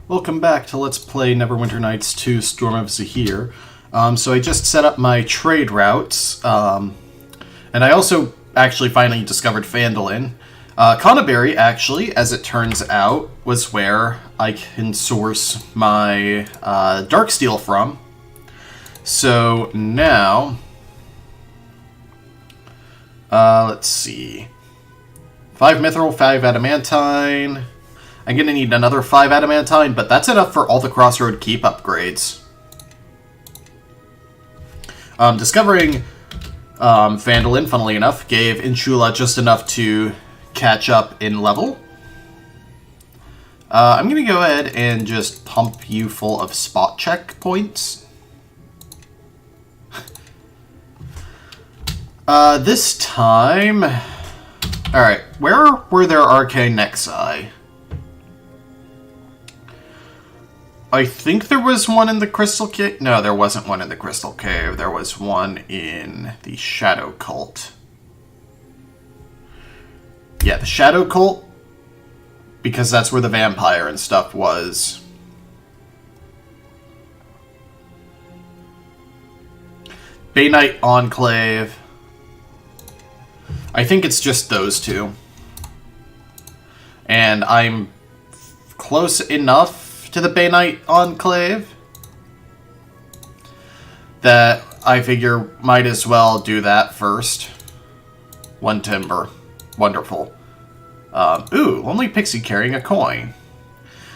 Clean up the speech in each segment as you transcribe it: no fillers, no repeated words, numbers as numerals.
Welcome back to Let's Play Neverwinter Nights 2 Storm of Zehir. So I just set up my trade routes, and I also actually finally discovered Phandalin. Canaberry, actually, as it turns out, was where I can source my Darksteel from. So now, let's see. 5 Mithril, 5 Adamantine. I'm going to need another 5 Adamantine, but that's enough for all the Crossroad Keep upgrades. Discovering Phandalin, funnily enough, gave Inchula just enough to catch up in level. I'm going to go ahead and just pump you full of spot check points. This time... Alright, where were there Arcane Nexuses? I think there was one in the Crystal Cave. No, there wasn't one in the Crystal Cave. There was one in the Shadow Cult. Yeah, the Shadow Cult, because that's where the vampire and stuff was. Bay Knight Enclave. I think it's just those two. And I'm close enough to the Bay Knight Enclave that I figure might as well do that first. 1 timber. Wonderful. Ooh, lonely pixie carrying a coin.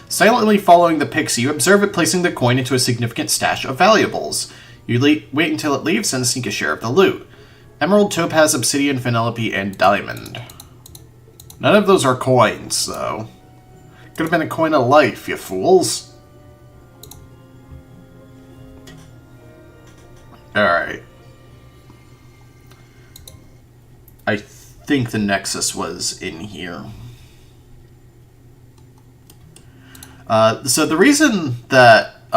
Silently following the pixie, you observe it placing the coin into a significant stash of valuables. You wait until it leaves and sneak a share of the loot. Emerald, topaz, obsidian, penelope, and diamond. None of those are coins, though. Could have been a coin of life, you fools. Alright. I think the Nexus was in here. So the reason that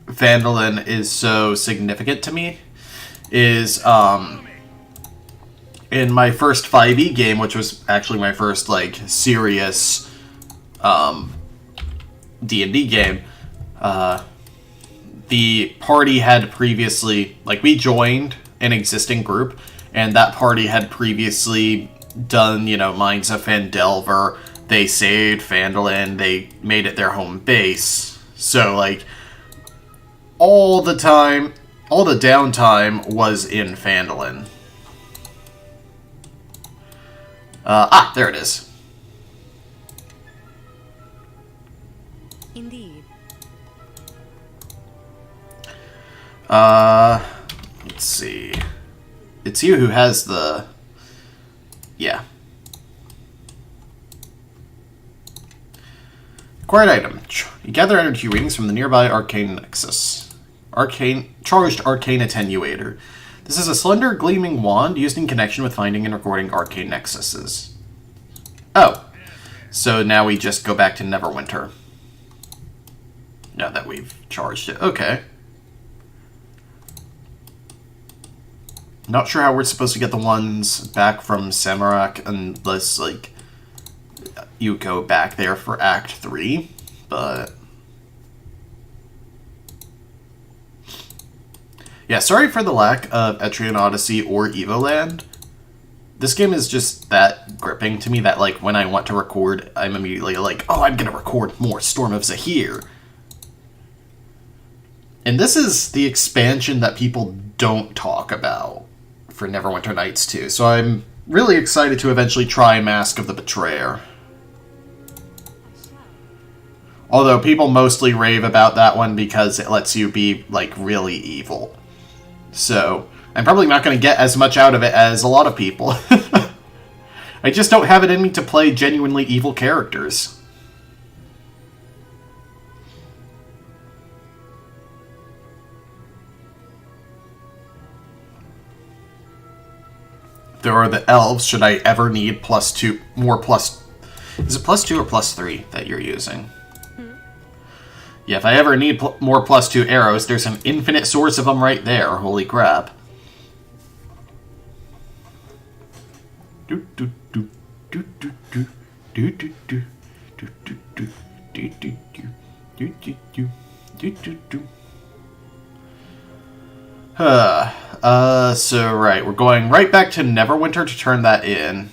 Phandalin is so significant to me is in my first 5e game, which was actually my first, like, serious D&D game, the party had previously, like, we joined an existing group, and that party had previously done, you know, Mines of Phandelver. They saved Phandalin, they made it their home base. So, like, all the time, all the downtime was in Phandalin. There it is. Indeed. Let's see. It's you who has the... Yeah. Acquired item. You gather energy readings from the nearby Arcane Nexus. Charged Arcane Attenuator. This is a slender, gleaming wand used in connection with finding and recording Arcane Nexuses. Oh. So now we just go back to Neverwinter. Now that we've charged it. Okay. Not sure how we're supposed to get the ones back from Samarak unless, like, you go back there for Act 3, but... Yeah, sorry for the lack of Etrian Odyssey or Evoland. This game is just that gripping to me that, like, when I want to record, I'm immediately like, oh, I'm gonna record more Storm of Zehir. And this is the expansion that people don't talk about for Neverwinter Nights 2, so I'm really excited to eventually try Mask of the Betrayer. Although people mostly rave about that one because it lets you be, like, really evil. So, I'm probably not going to get as much out of it as a lot of people. I just don't have it in me to play genuinely evil characters. There are the elves, should I ever need +2, more plus... Is it +2 or +3 that you're using? Yeah, if I ever need more +2 arrows, there's an infinite source of them right there. Holy crap. Do do do do do do do do do do do So right, we're going right back to Neverwinter to turn that in.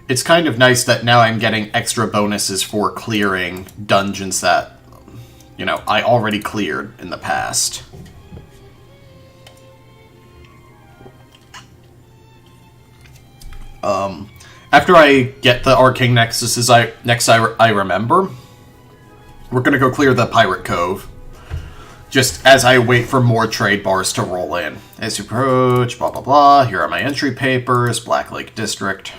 It's kind of nice that now I'm getting extra bonuses for clearing dungeons that, you know, I already cleared in the past. After I get the Arcane Nexuses I remember, we're going to go clear the Pirate Cove. Just as I wait for more trade bars to roll in. As you approach, blah blah blah, here are my entry papers, Black Lake District.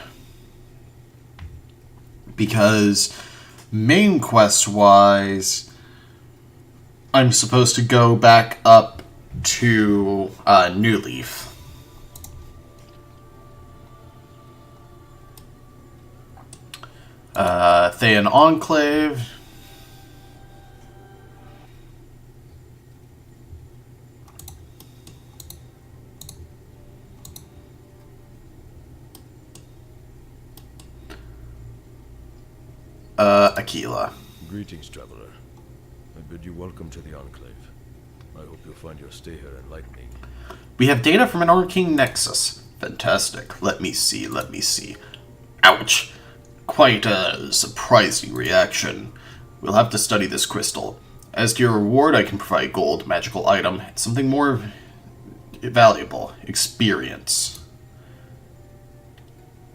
Because main quest-wise, I'm supposed to go back up to New Leaf. Thayan Enclave. Aquila. Greetings, traveler. I bid you welcome to the Enclave. I hope you'll find your stay here enlightening. We have data from an Arcane Nexus. Fantastic. Let me see. Ouch. Quite a surprising reaction. We'll have to study this crystal. As to your reward, I can provide gold, magical item, something more valuable. Experience.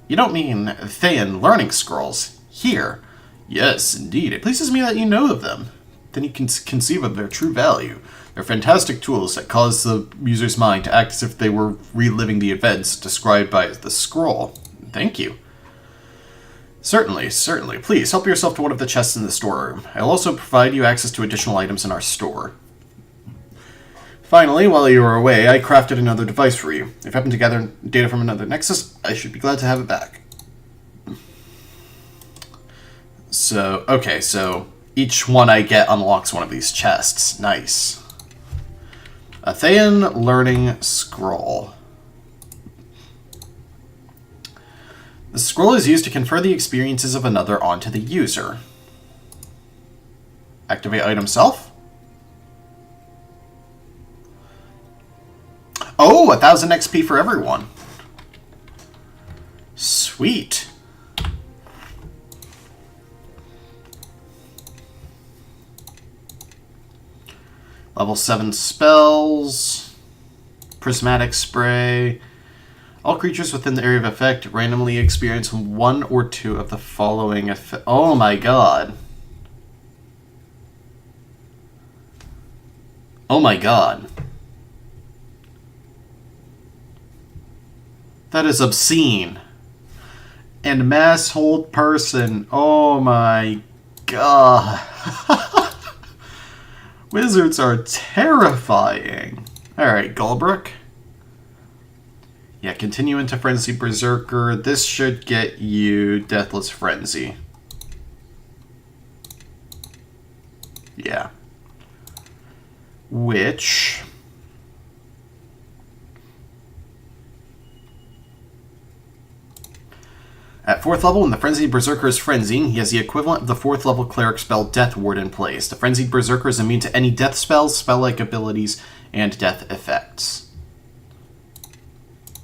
You don't mean Thayan learning scrolls? Here. Yes, indeed. It pleases me that you know of them. Then you can conceive of their true value. They're fantastic tools that cause the user's mind to act as if they were reliving the events described by the scroll. Thank you. Certainly. Please, help yourself to one of the chests in the storeroom. I'll also provide you access to additional items in our store. Finally, while you were away, I crafted another device for you. If you happen to gather data from another Nexus, I should be glad to have it back. So, okay, so each one I get unlocks one of these chests. Nice. A Thayan Learning Scroll. The scroll is used to confer the experiences of another onto the user. Activate item self. Oh, 1000 XP for everyone. Sweet. Level 7 spells. Prismatic Spray. All creatures within the area of effect randomly experience one or two of the following effects. Oh my god. Oh my god. That is obscene. And mass hold person. Oh my god. Wizards are terrifying. Alright, Gulbrook. Yeah, continue into Frenzy Berserker. This should get you Deathless Frenzy. Yeah. Which... At 4th level, when the Frenzied Berserker is frenzying, he has the equivalent of the 4th level cleric spell Death Ward in place. The Frenzied Berserker is immune to any death spells, spell-like abilities, and death effects.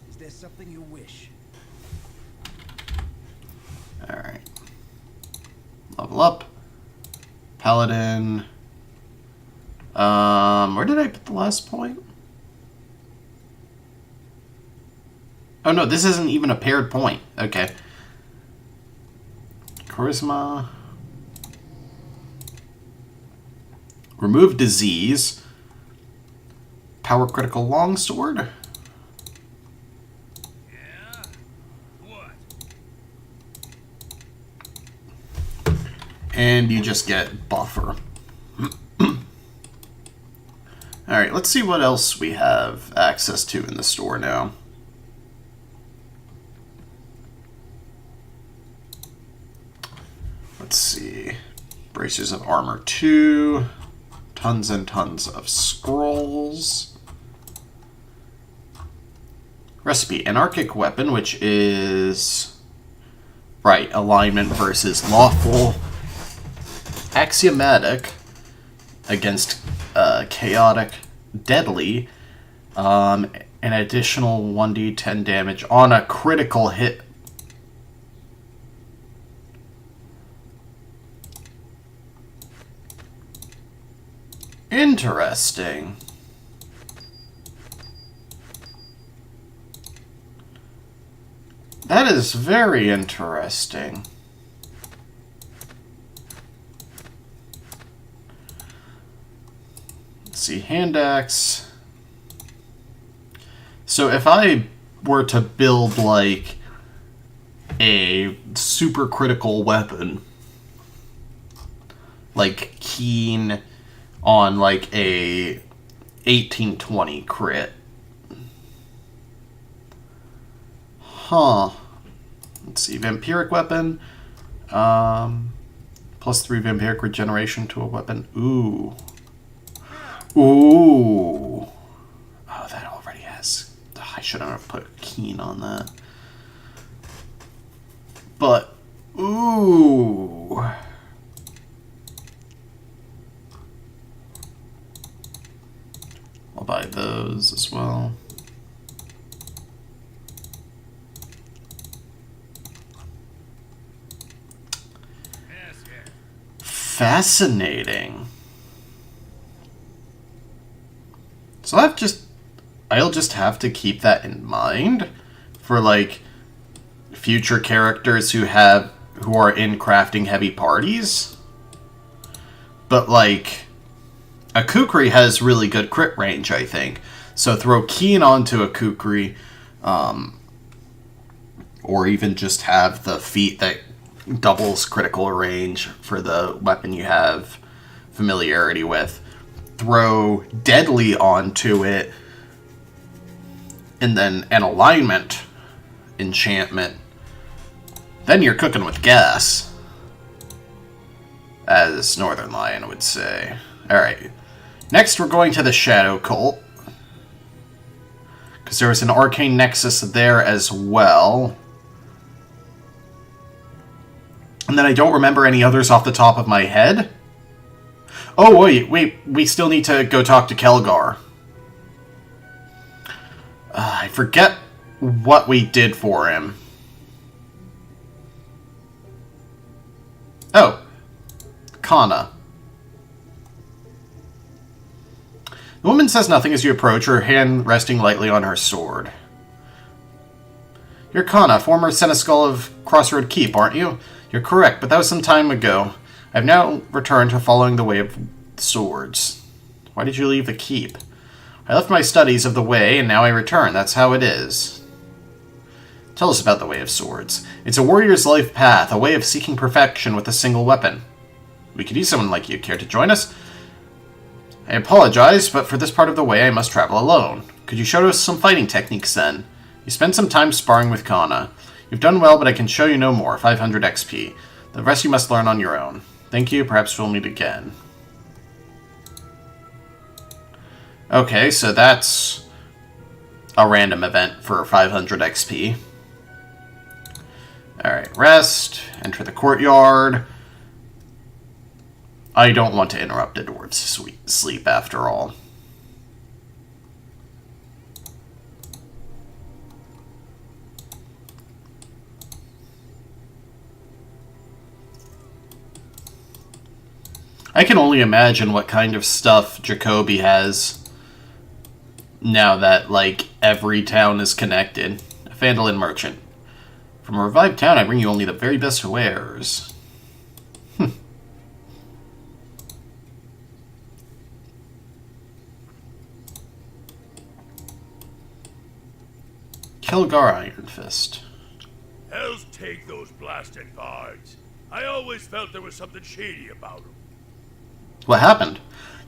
Is there something you wish? Alright. Level up. Paladin. Where did I put the last point? Oh no, this isn't even a paired point. Okay. Charisma. Remove disease. Power critical longsword. Yeah? What? And you just get buffer. Alright, let's see what else we have access to in the store now. Let's see. Bracers of Armor 2. Tons and tons of scrolls. Recipe, anarchic weapon, which is... Right, alignment versus lawful. Axiomatic against chaotic. Deadly. An additional 1d10 damage on a critical hit. Interesting. That is very interesting. Let's see, hand axe. So if I were to build like a super critical weapon, like keen on like a 1820 crit. Huh. Let's see, vampiric weapon. Plus 3 vampiric regeneration to a weapon. Ooh. Ooh. Oh, that already has... I shouldn't have put keen on that. But, ooh. I'll buy those as well. Fascinating. So I'll just have to keep that in mind for like future characters who are in crafting heavy parties. But like a Kukri has really good crit range, I think. So throw Keen onto a Kukri, or even just have the feat that doubles critical range for the weapon you have familiarity with. Throw Deadly onto it, and then an alignment enchantment. Then you're cooking with gas, as Northern Lion would say. Alright. Next, we're going to the Shadow Cult, because there was an Arcane Nexus there as well. And then I don't remember any others off the top of my head. Oh, wait, we still need to go talk to Kelgar. I forget what we did for him. Oh, Kana. The woman says nothing as you approach, her hand resting lightly on her sword. You're Kana, former Seneschal of Crossroad Keep, aren't you? You're correct, but that was some time ago. I've now returned to following the Way of Swords. Why did you leave the keep? I left my studies of the Way, and now I return. That's how it is. Tell us about the Way of Swords. It's a warrior's life path, a way of seeking perfection with a single weapon. We could use someone like you. Care to join us? I apologize, but for this part of the Way, I must travel alone. Could you show us some fighting techniques, then? You spent some time sparring with Kana. You've done well, but I can show you no more. 500 XP. The rest you must learn on your own. Thank you. Perhaps we'll meet again. Okay, so that's a random event for 500 XP. Alright, rest. Enter the courtyard. I don't want to interrupt a dwarf's sleep after all. I can only imagine what kind of stuff Jacoby has now that, like, every town is connected. A Phandalin merchant. From a revived town, I bring you only the very best wares. Kilgar Iron Fist. Hells take those blasted bards. I always felt there was something shady about them. What happened?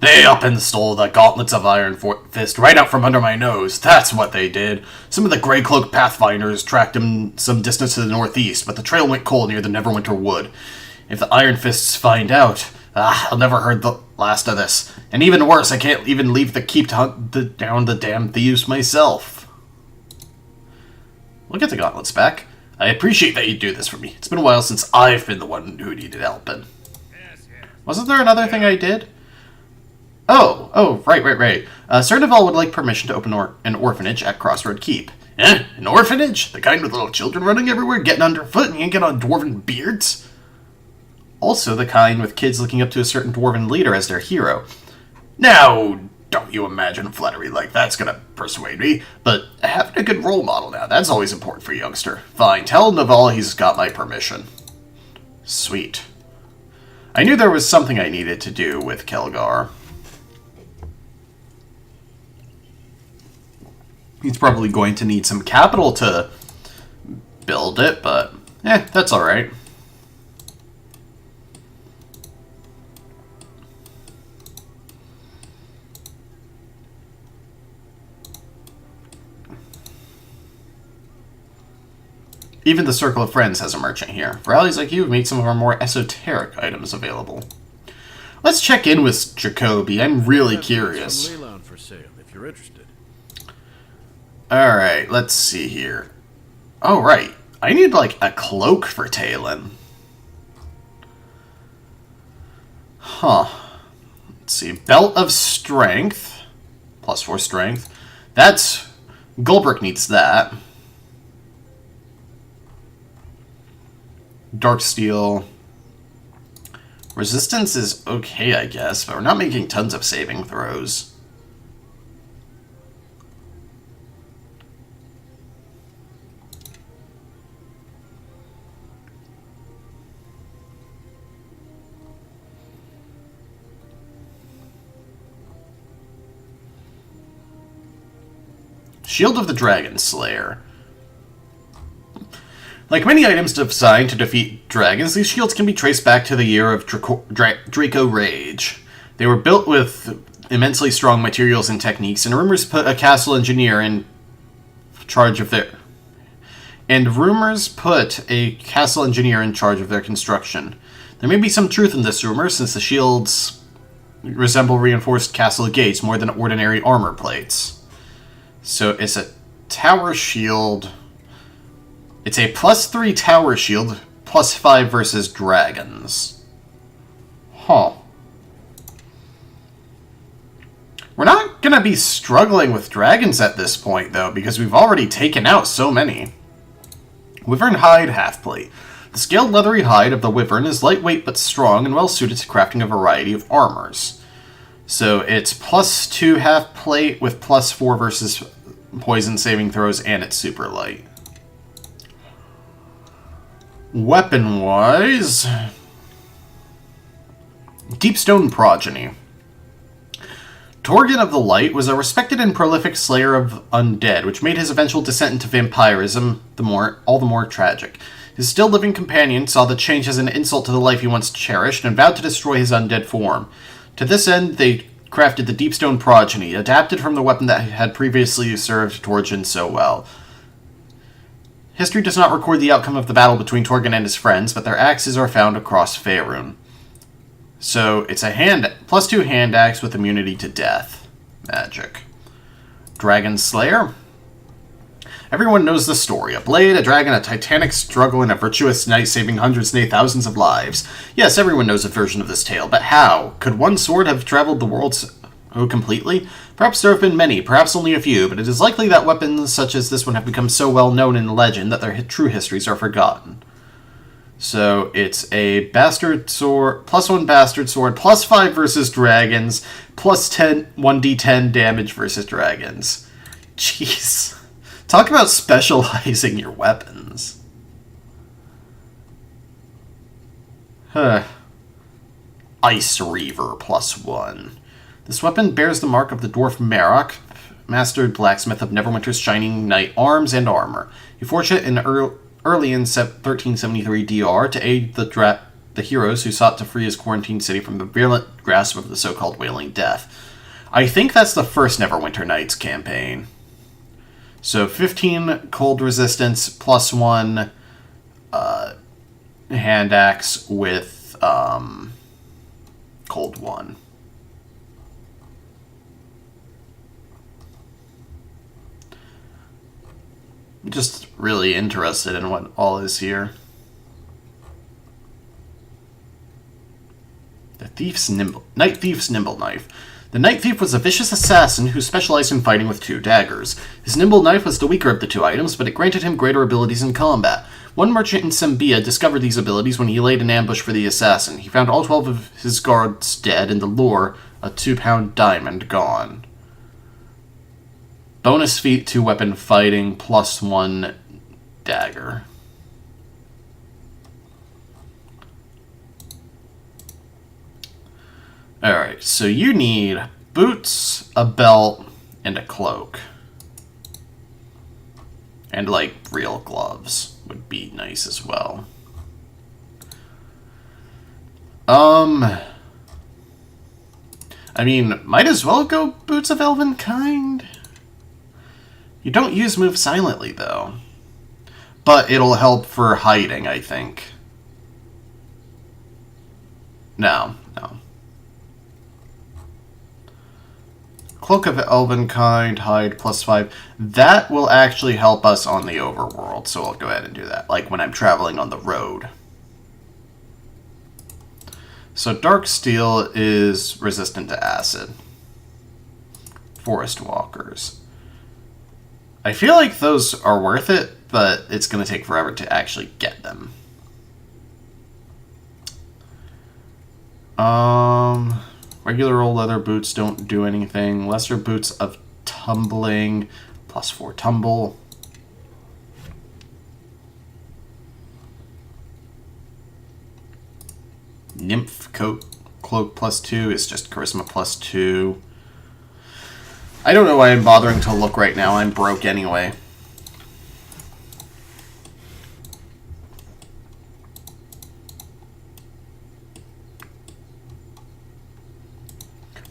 They up and stole the gauntlets of Iron Fist right out from under my nose. That's what they did. Some of the Grey Cloak Pathfinders tracked him some distance to the northeast, but the trail went cold near the Neverwinter Wood. If the Iron Fists find out, I'll never heard the last of this. And even worse, I can't even leave the keep to hunt down the damn thieves myself. we'll get the gauntlets back. I appreciate that you do this for me. It's been a while since I've been the one who needed helping. Yes, yes. Wasn't there another thing I did? Oh, right. Cernival would like permission to open an orphanage at Crossroad Keep. Eh? An orphanage? The kind with little children running everywhere, getting underfoot, and yanking on dwarven beards? Also the kind with kids looking up to a certain dwarven leader as their hero. Now, don't you imagine flattery like that's gonna persuade me, but having a good role model now, that's always important for a youngster. Fine, tell Naval he's got my permission. Sweet. I knew there was something I needed to do with Kelgar. He's probably going to need some capital to build it, but that's alright. Even the Circle of Friends has a merchant here. For allies like you, we've made some of our more esoteric items available. Let's check in with Jacoby. I'm really curious. For sale, if you're interested. Alright, let's see here. Oh, right. I need, like, a cloak for Talon. Huh. Let's see. Belt of Strength. +4 strength. That's... Gulbrick needs that. Dark Steel. Resistance is okay, I guess, but we're not making tons of saving throws. Shield of the Dragon Slayer. Like many items designed to defeat dragons, these shields can be traced back to the year of Draco Rage. They were built with immensely strong materials and techniques, and rumors put a castle engineer in charge of their... construction. There may be some truth in this rumor, since the shields resemble reinforced castle gates more than ordinary armor plates. So it's a tower shield... It's a +3 tower shield, +5 versus dragons. Huh. We're not going to be struggling with dragons at this point, though, because we've already taken out so many. Wyvern Hide Half-Plate. The scaled leathery hide of the wyvern is lightweight but strong and well-suited to crafting a variety of armors. So it's +2 half-plate with +4 versus poison saving throws, and it's super light. Weapon-wise... Deepstone Progeny. Torgon of the Light was a respected and prolific slayer of undead, which made his eventual descent into vampirism all the more tragic. His still-living companion saw the change as an insult to the life he once cherished, and vowed to destroy his undead form. To this end, they crafted the Deepstone Progeny, adapted from the weapon that had previously served Torgon so well. History does not record the outcome of the battle between Torgon and his friends, but their axes are found across Faerun. So, it's a +2 hand axe with immunity to death. Magic. Dragon Slayer. Everyone knows the story. A blade, a dragon, a titanic struggle, and a virtuous knight saving hundreds, nay thousands of lives. Yes, everyone knows a version of this tale, but how? Could one sword have traveled the world completely? Perhaps there have been many, perhaps only a few, but it is likely that weapons such as this one have become so well known in legend that their true histories are forgotten. So it's a bastard sword, +1 bastard sword, +5 versus dragons, +10 1d10 damage versus dragons. Jeez. Talk about specializing your weapons. Huh. Ice Reaver +1. This weapon bears the mark of the dwarf Marok, mastered blacksmith of Neverwinter's shining knight arms and armor. He forged it early in 1373 DR to aid the heroes who sought to free his quarantined city from the virulent grasp of the so-called Wailing Death. I think that's the first Neverwinter Nights campaign. So 15 cold resistance, +1 hand axe with cold 1. I'm just really interested in what all is here. Night Thief's Nimble Knife. The Night Thief was a vicious assassin who specialized in fighting with 2 daggers. His nimble knife was the weaker of the 2 items, but it granted him greater abilities in combat. One merchant in Sembia discovered these abilities when he laid an ambush for the assassin. He found all 12 of his guards dead, and the lure, a 2-pound diamond, gone. Bonus feat to weapon fighting, +1 dagger. Alright, so you need boots, a belt, and a cloak. And, like, real gloves would be nice as well. I mean, might as well go Boots of Elven Kind. You don't use Move Silently, though. But it'll help for hiding, I think. No. Cloak of Elven Kind, hide, +5. That will actually help us on the overworld, so I'll go ahead and do that, like when I'm traveling on the road. So Dark Steel is resistant to acid. Forest Walkers. I feel like those are worth it, but it's going to take forever to actually get them. Regular old leather boots don't do anything. Lesser boots of tumbling, +4 tumble. Nymph coat cloak +2 is just charisma +2. I don't know why I'm bothering to look right now. I'm broke anyway.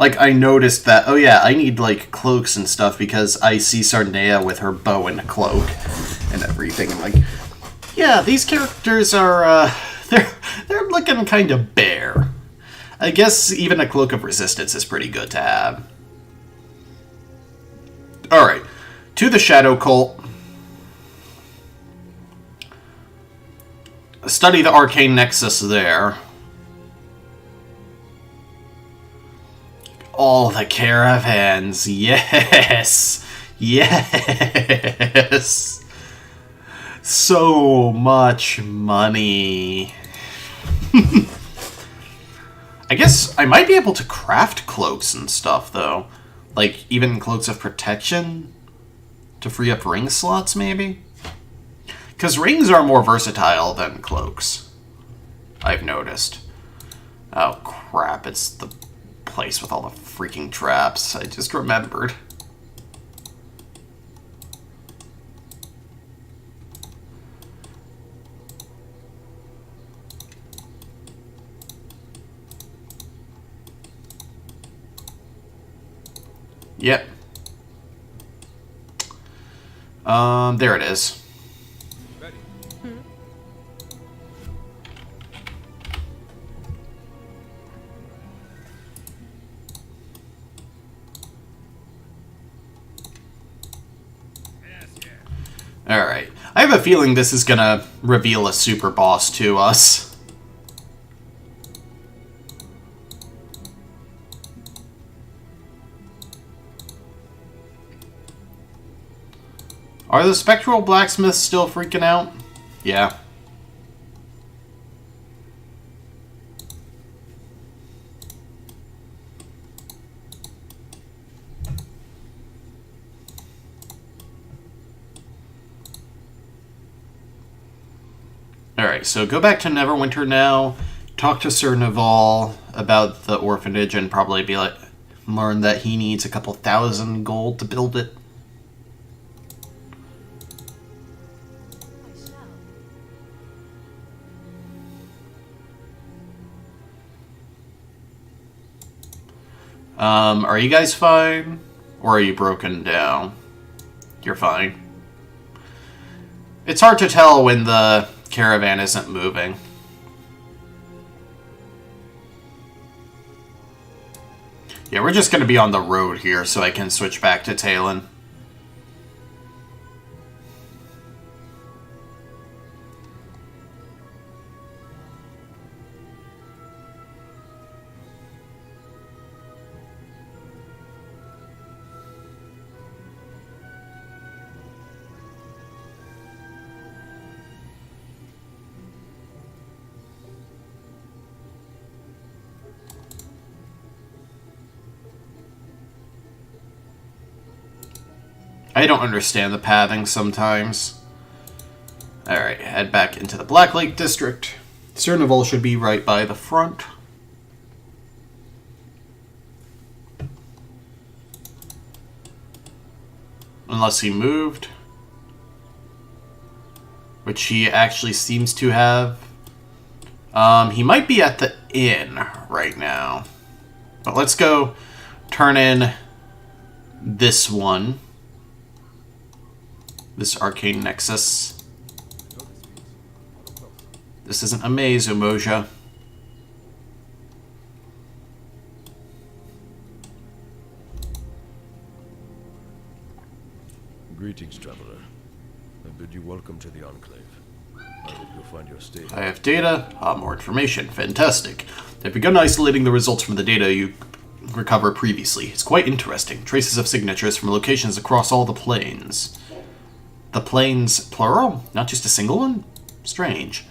Like, I noticed that, oh yeah, I need, like, cloaks and stuff because I see Sarnea with her bow and a cloak and everything. I'm like, yeah, these characters are, they're looking kind of bare. I guess even a Cloak of Resistance is pretty good to have. Alright, to the Shadow Cult. Study the Arcane Nexus there. All the caravans, yes! Yes! So much money. I guess I might be able to craft cloaks and stuff, though. Like, even cloaks of protection? To free up ring slots, maybe? Because rings are more versatile than cloaks. I've noticed. Oh, crap, it's the place with all the freaking traps. I just remembered. Yep. There it is. Ready. Alright. I have a feeling this is gonna reveal a super boss to us. Are the spectral blacksmiths still freaking out? Yeah. Alright, so go back to Neverwinter now, talk to Sir Naval about the orphanage, and probably be like, learn that he needs a couple thousand gold to build it. Are you guys fine? Or are you broken down? You're fine. It's hard to tell when the caravan isn't moving. Yeah, we're just going to be on the road here so I can switch back to Talon. I don't understand the pathing sometimes. Alright, head back into the Black Lake District. Cernival should be right by the front. Unless he moved. Which he actually seems to have. He might be at the inn right now. But let's go turn in this one. This Arcane Nexus. This isn't a maze, Umoja. Greetings, traveler. I bid you welcome to the Enclave. I hope you'll find your stay. I have data. More information. Fantastic. They've begun isolating the results from the data you recovered previously. It's quite interesting. Traces of signatures from locations across all the planes. The planes, plural? Not just a single one? Strange.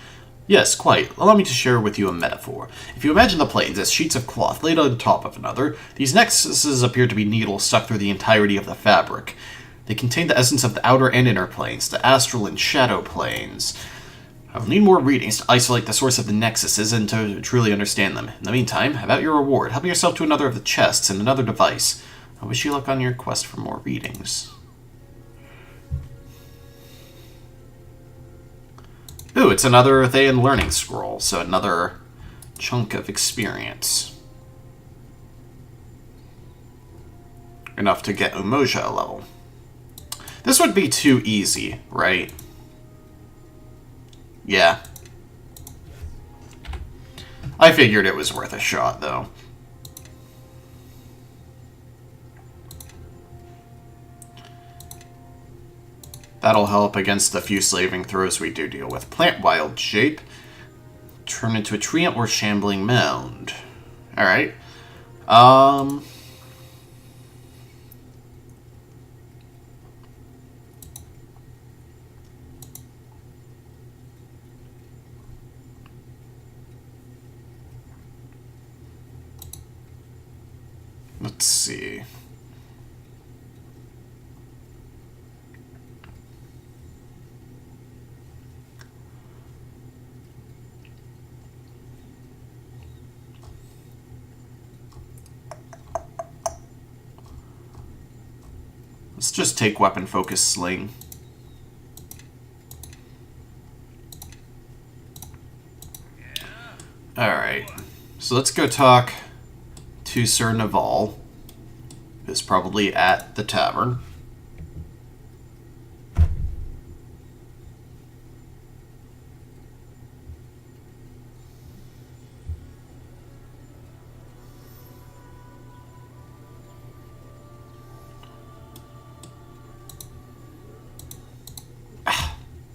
Yes, quite. Allow me to share with you a metaphor. If you imagine the planes as sheets of cloth laid on top of another, these nexuses appear to be needles stuck through the entirety of the fabric. They contain the essence of the outer and inner planes, the astral and shadow planes. I will need more readings to isolate the source of the nexuses and to truly understand them. In the meantime, about your reward. Help yourself to another of the chests and another device. I wish you luck on your quest for more readings. Ooh, it's another Thean learning scroll, so another chunk of experience. Enough to get Umoja a level. This would be too easy, right? Yeah. I figured it was worth a shot, though. That'll help against the few slaving throws we do deal with. Plant wild shape. Turn into a tree or shambling mound. Alright. Let's see. Let's just take weapon focus sling. Alright. So let's go talk to Sir Naval, who's probably at the tavern.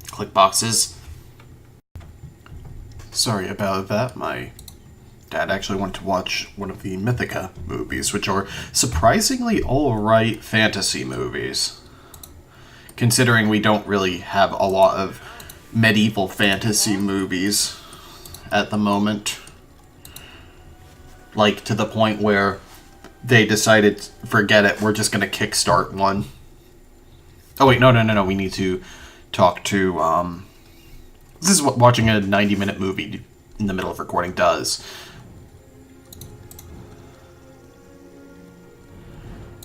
Click boxes. Sorry about that. My dad actually wanted to watch one of the Mythica movies, which are surprisingly alright fantasy movies. Considering we don't really have a lot of medieval fantasy movies at the moment. Like, to the point where they decided, forget it, we're just gonna kickstart one. Oh wait, no, we need to talk to, this is what watching a 90-minute movie in the middle of recording does.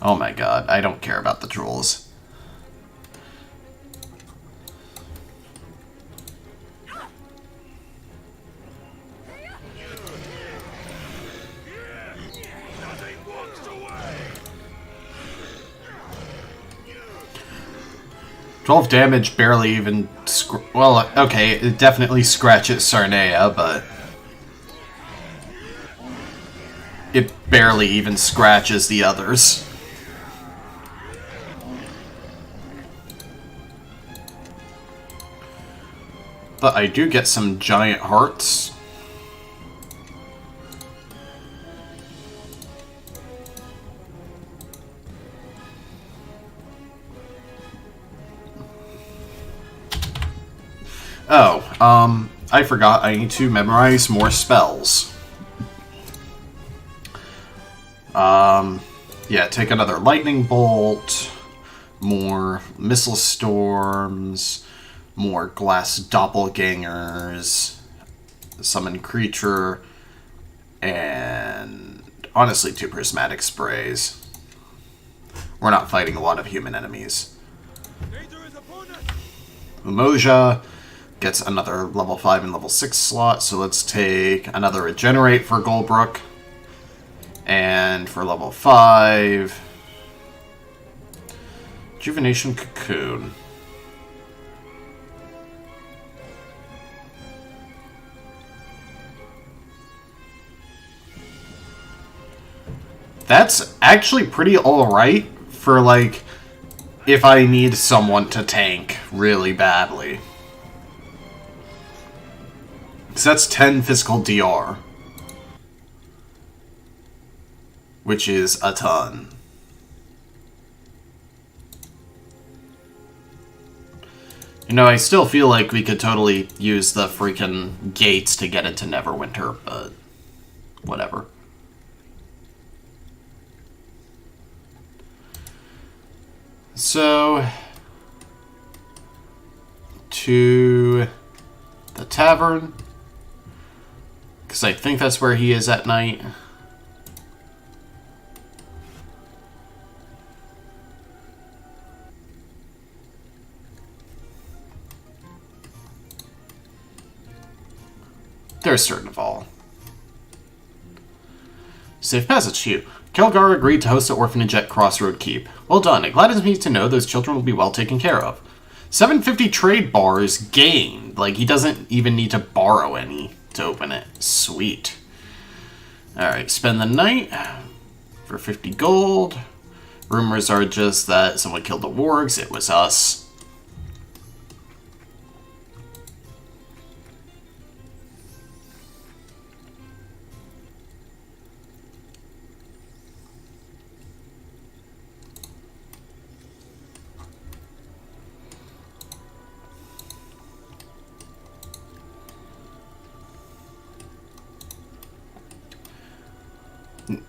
Oh my god, I don't care about the trolls. "12 damage, barely even... well, okay, it definitely scratches Sarnea, but... it barely even scratches the others. But I do get some giant hearts. Oh, I forgot I need to memorize more spells. Yeah, take another lightning bolt. more missile storms, more glass doppelgangers, summon creature, and honestly 2 prismatic sprays. We're not fighting a lot of human enemies. Umoja gets another level 5 and level 6 slot, so let's take another Regenerate for Goldbrook. And for level 5, Rejuvenation Cocoon. That's actually pretty alright for, like, if I need someone to tank really badly. Because that's 10 physical DR. Which is a ton. You know, I still feel like we could totally use the freaking gates to get into Neverwinter, but whatever. So, to the tavern, because I think that's where he is at night. There's certain of all. Safe passage to you. Kelgar agreed to host the orphanage at Crossroad Keep. Well done. It gladdens me to know those children will be well taken care of. 750 trade bars gained. Like, he doesn't even need to borrow any to open it. Sweet. Alright, spend the night for 50 gold. Rumors are just that someone killed the wargs. It was us.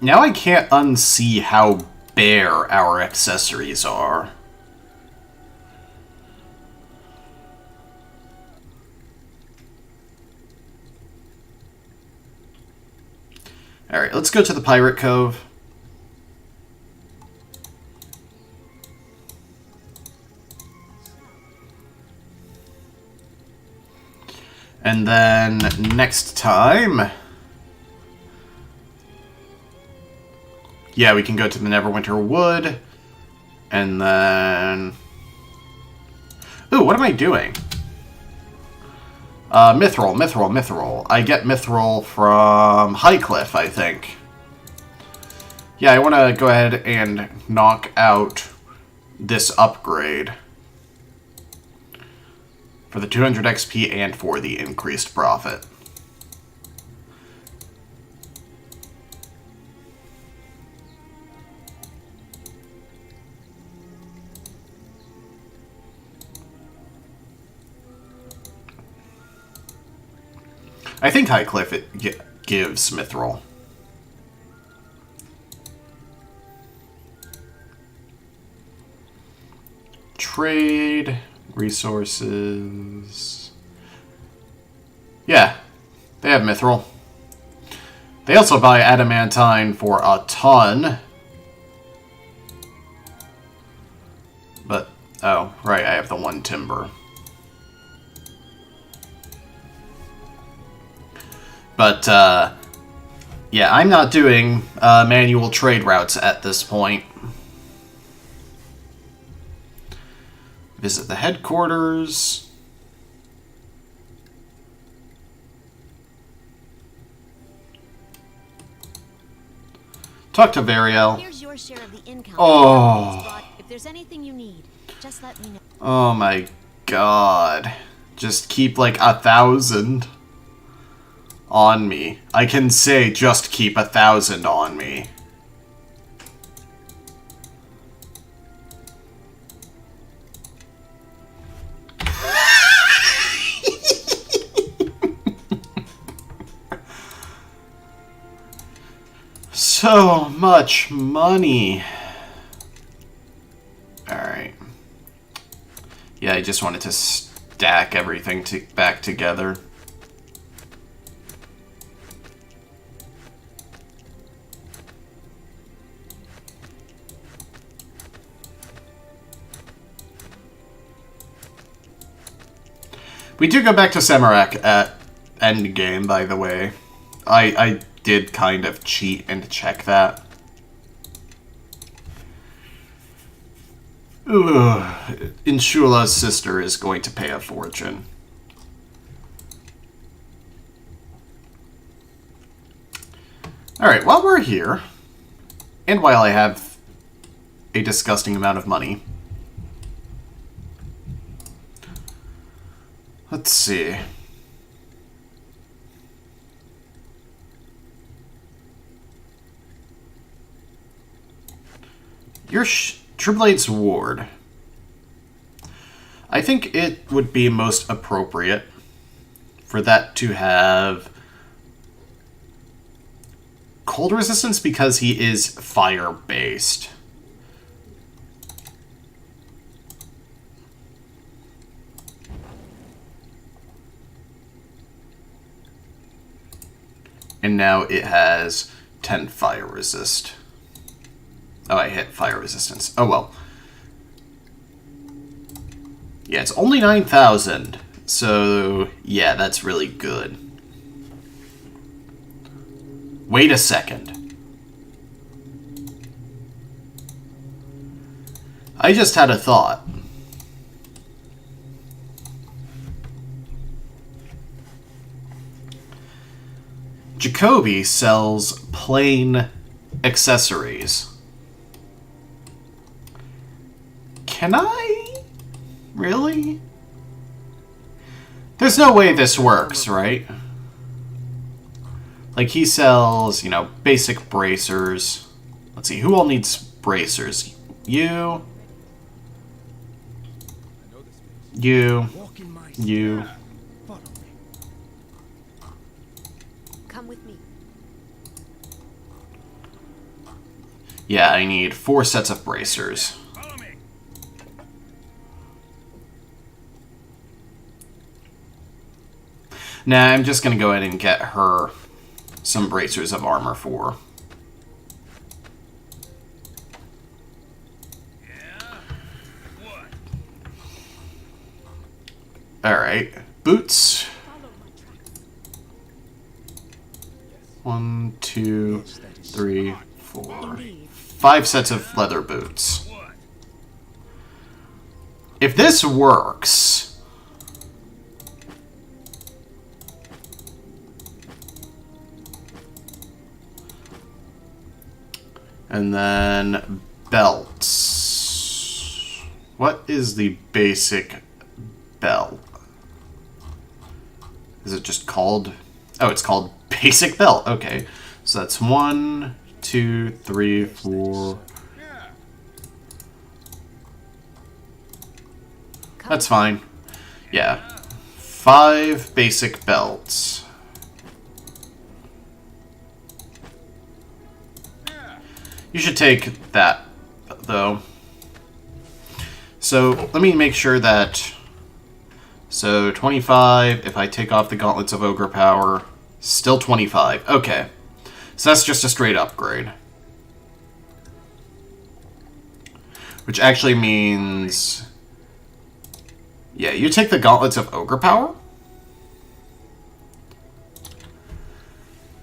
Now I can't unsee how bare our accessories are. Alright, let's go to the Pirate Cove. And then next time... yeah, we can go to the Neverwinter Wood, and then... ooh, what am I doing? Mithril. I get Mithril from Highcliff, I think. Yeah, I want to go ahead and knock out this upgrade. For the 200 XP and for the increased profit. I think Highcliff gives Mithril. Trade, resources. Yeah, they have Mithril. They also buy Adamantine for a ton. But, oh, right, I have the 1 timber. But, yeah, I'm not doing manual trade routes at this point. Visit the headquarters. Talk to Variel. Here's your share of the income. Oh. If there's anything you need, just let me know. Oh my god. Just keep like 1,000 on me. I can say just keep 1,000 on me. So much money. All Alright. Yeah, I just wanted to stack everything back together. We do go back to Samarak at endgame, by the way. I did kind of cheat and check that. Ugh. Inshula's sister is going to pay a fortune. Alright, while we're here, and while I have a disgusting amount of money, let's see. Your Triblade's Ward. I think it would be most appropriate for that to have cold resistance because he is fire-based. And now it has 10 fire resist. Oh, I hit fire resistance. Oh, well. Yeah, it's only 9,000. So, yeah, that's really good. Wait a second. I just had a thought. Jacoby sells plain accessories. Can I? Really? There's no way this works, right? Like, he sells, you know, basic bracers. Let's see, who all needs bracers? You. You. You. Come with me. Yeah, I need 4 sets of bracers. Follow me. Nah, I'm just gonna go ahead and get her some bracers of armor for. Yeah? What? Alright. Boots. Follow my tracks. 1, 2, 3, 4. Indeed. 5 sets of leather boots. What? If this works... And then belts. What is the basic belt? Is it just called... Oh, it's called basic belt. Okay. So that's 1, 2, 3, 4... Yeah. That's fine. Yeah. 5 basic belts. You should take that, though. So, let me make sure that... So, 25, if I take off the Gauntlets of Ogre Power, still 25. Okay. So that's just a straight upgrade. Which actually means... Yeah, you take the Gauntlets of Ogre Power?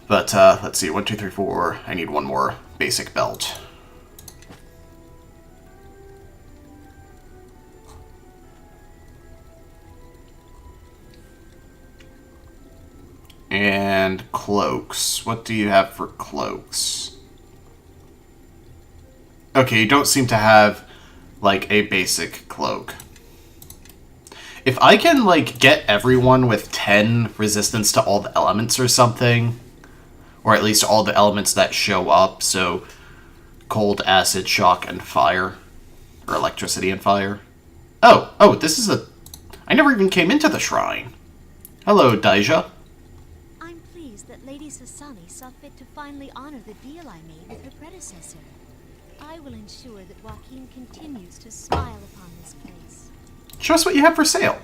But, let's see, 1, 2, 3, 4. I need one more basic belt. And cloaks. What do you have for cloaks? Okay, you don't seem to have, like, a basic cloak. If I can, like, get everyone with 10 resistance to all the elements or something... Or at least all the elements that show up, so cold, acid, shock, and fire. Or electricity and fire. Oh, this is a... I never even came into the shrine. Hello, Daija. I'm pleased that Lady Sasani saw fit to finally honor the deal I made with her predecessor. I will ensure that Joaquin continues to smile upon this place. Show us what you have for sale.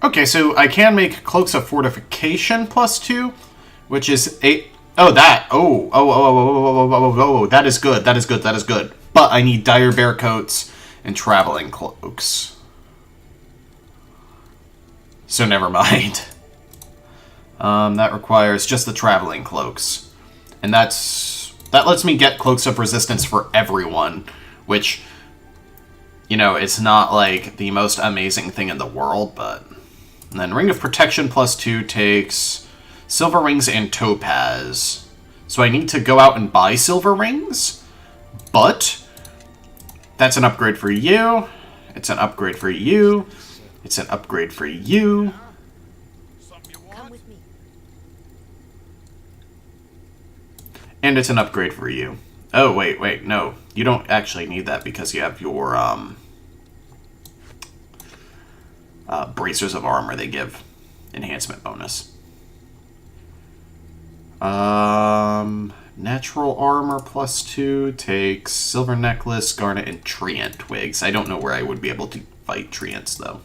Okay, so I can make Cloaks of Fortification +2, which is a... Oh, that. Oh, that is good. That is good. That is good. But I need Dire Bear Coats and Traveling Cloaks. So never mind. That requires just the Traveling Cloaks. And that lets me get Cloaks of Resistance for everyone, which, you know, it's not like the most amazing thing in the world, but... And then Ring of Protection +2 takes Silver Rings and Topaz. So I need to go out and buy Silver Rings, but that's an upgrade for you. It's an upgrade for you. It's an upgrade for you. Come with me. And it's an upgrade for you. Oh, wait, no. You don't actually need that because you have your, Bracers of Armor. They give enhancement bonus. Natural Armor +2 takes Silver Necklace, Garnet, and Treant Twigs. I don't know where I would be able to fight Treants, though.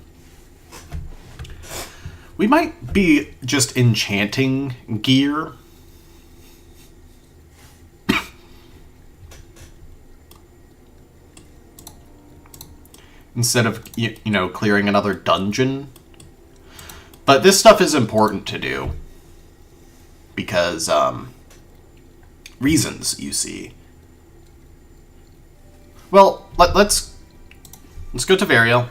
We might be just enchanting gear. Instead of, you know, clearing another dungeon. But this stuff is important to do. Because, reasons, you see. Well, let's go to Variel.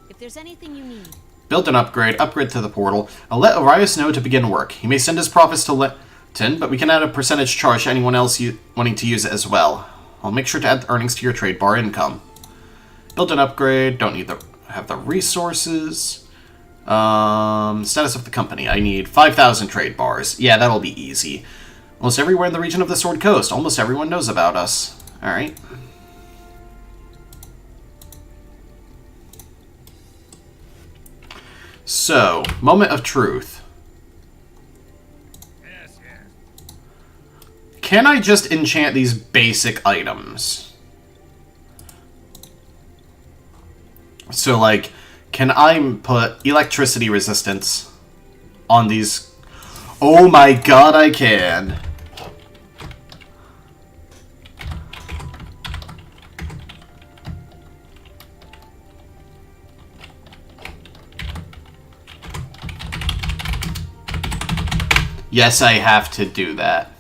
If there's anything you need. Build an upgrade to the portal. I'll let Arias know to begin work. He may send his profits to Lenton, but we can add a percentage charge to anyone else wanting to use it as well. I'll make sure to add the earnings to your trade bar income. Build an upgrade. Don't need have the resources. Status of the company. I need 5,000 trade bars. Yeah, that'll be easy. Almost everywhere in the region of the Sword Coast. Almost everyone knows about us. Alright. So, moment of truth. Yes, yes. Can I just enchant these basic items? So, like, can I put electricity resistance on these? Oh my god, I can. Yes, I have to do that.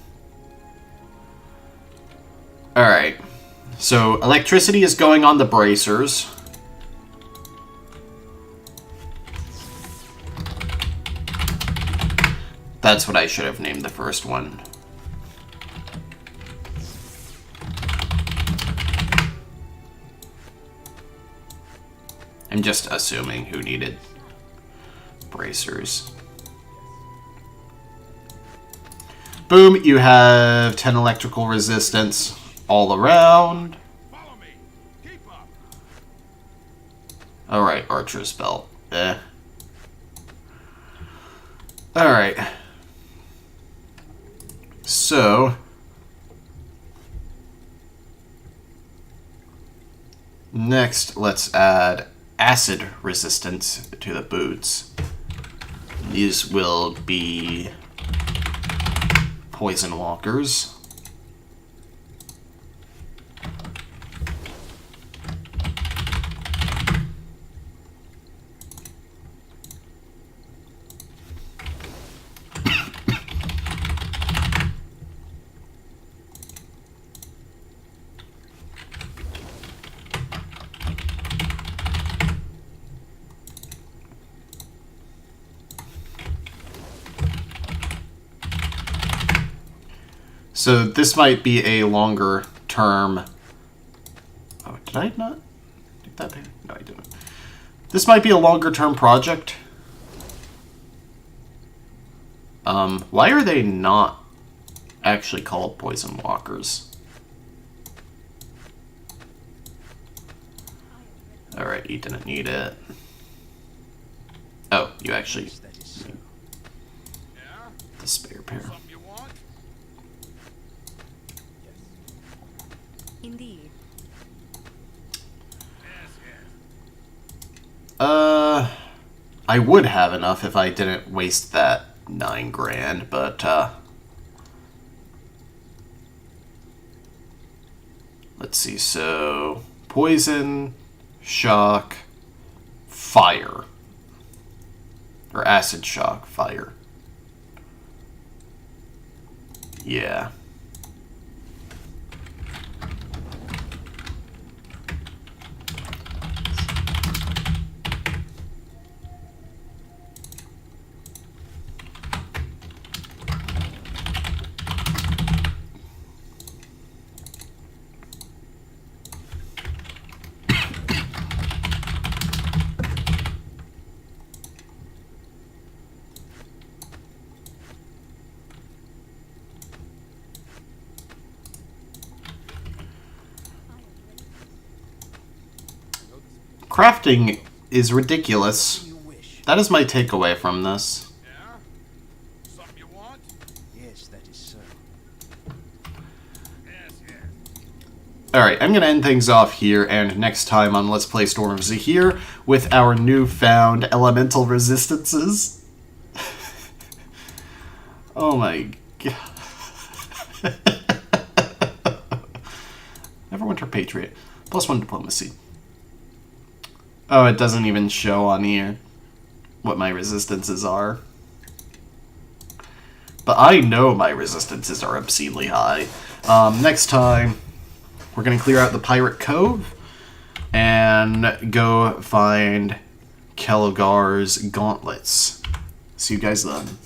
Alright. So, electricity is going on the bracers. That's what I should have named the first one. I'm just assuming who needed bracers. Boom, you have 10 electrical resistance all around. Follow me. Keep up. Alright, Archer's Belt. Alright. So, next let's add acid resistance to the boots. These will be poison walkers. So this might be a longer term. Oh, did I not do that there? No, I didn't. This might be a longer term project. Why are they not actually called poison walkers? Alright, you didn't need it. Oh, you actually repair. Something you want? Indeed. Yes, I would have enough if I didn't waste that 9 grand, but, let's see, so, poison, shock, fire. Or acid shock, fire. Yeah. Crafting is ridiculous. That is my takeaway from this. yeah. Something you want? Yes, that is so. Yes. Alright, I'm going to end things off here, and next time on Let's Play Storm of Zehir, with our newfound elemental resistances. Oh my god. Neverwinter Patriot. +1 diplomacy. Oh, it doesn't even show on here what my resistances are. But I know my resistances are obscenely high. Next time, we're going to clear out the Pirate Cove and go find Kelgar's gauntlets. See you guys then.